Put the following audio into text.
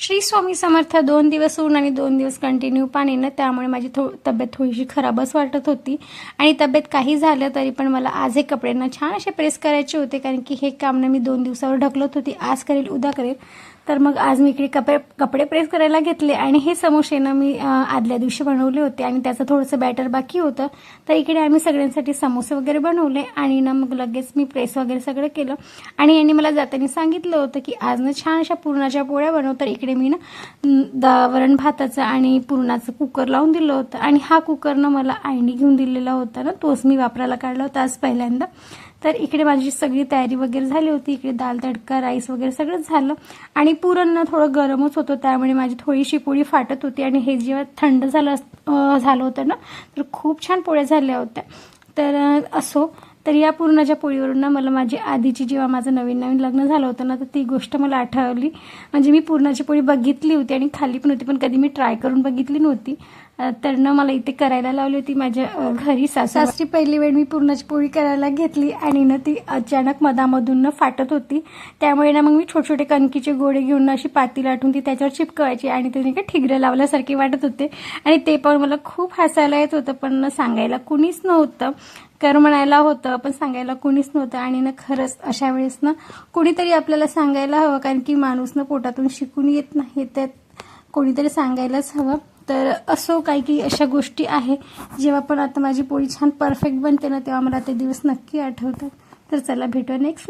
श्री स्वामी समर्थ. 2 दिवस ऊन आणि 2 दिवस कंटिन्यू पाणी ना, त्यामुळे माझी तब्येत थोडीशी खराबच वाटत होती. आणि तब्येत काही झालं तरी पण मला आज हे कपडे ना छान असे प्रेस करायचे होते, कारण की हे काम ना मी 2 दिवसावर ढकलत होती. आज करेल उद्या करेल. तर मग आज मी इकडे कपडे प्रेस करायला घेतले. आणि हे समोसे ना मी आदल्या दिवशी बनवले होते आणि त्याचं थोडंसं बॅटर बाकी होतं. तर इकडे आम्ही सगळ्यांसाठी समोसे वगैरे बनवले आणि ना मग लगेच मी प्रेस वगैरे सगळं केलं. आणि यांनी मला जाताना सांगितलं होतं की आज ना छान अशा पुरणाच्या पोळ्या बनव. तर इकडे मी ना वरण भाताचं आणि पुरणाचं कुकर लावून दिलं होतं. आणि हा कुकर ना मला आईने घेऊन दिलेला होता ना, तोच मी वापरायला काढला होता आज पहिल्यांदा. तर इकडे माझी सगळी तयारी वगैरे झाली होती. इकडे दाल तडका, राईस वगैरे सगळंच झालं. आणि पुरण ना थोडं गरमच होतं, त्यामुळे माझी थोडीशी पोळी फाटत होती. आणि हे जेव्हा थंड झालं होतं ना, तर खूप छान पोळ्या झाल्या होत्या. तर असो, तर या पुरणाच्या पोळीवरून ना मला माझी आधीची, जेव्हा माझं नवीन लग्न झालं होतं ना, तर ती गोष्ट मला आठवली. म्हणजे मी पुरणाची पोळी बघितली होती आणि खाल्ली पण होती, पण कधी मी ट्राय करून बघितली नव्हती. तर ना मला इथे करायला लावली होती माझ्या घरी. सासरी पहिली वेळ मी पुरणाची पोळी करायला घेतली आणि ना ती अचानक मधामधून फाटत होती. त्यामुळे ना मग मी छोटे छोटे कणकीचे गोळे घेऊन अशी पाती लाटून ती त्याच्यावर चिपकवायची आणि ते नाही का ठिगऱ्या लावल्यासारखे वाटत होते. आणि ते पण मला खूप हसायला येत होतं, पण सांगायला कुणीच नव्हतं. कर म्हणायला होतं, पण सांगायला कुणीच नव्हतं. आणि ना खरंच अशा वेळेस ना कोणीतरी आपल्याला सांगायला हवं, कारण की माणूस ना पोटातून शिकून येत नाही, त्यात कोणीतरी सांगायलाच हवं. तर असो, काही अशा गोष्टी आहे. जेव्हा पण आता माझी पोळी छान परफेक्ट बनते ना, तेव्हा मला ते दिवस नक्की आठवतात. तर चला भेटूया नेक्स्ट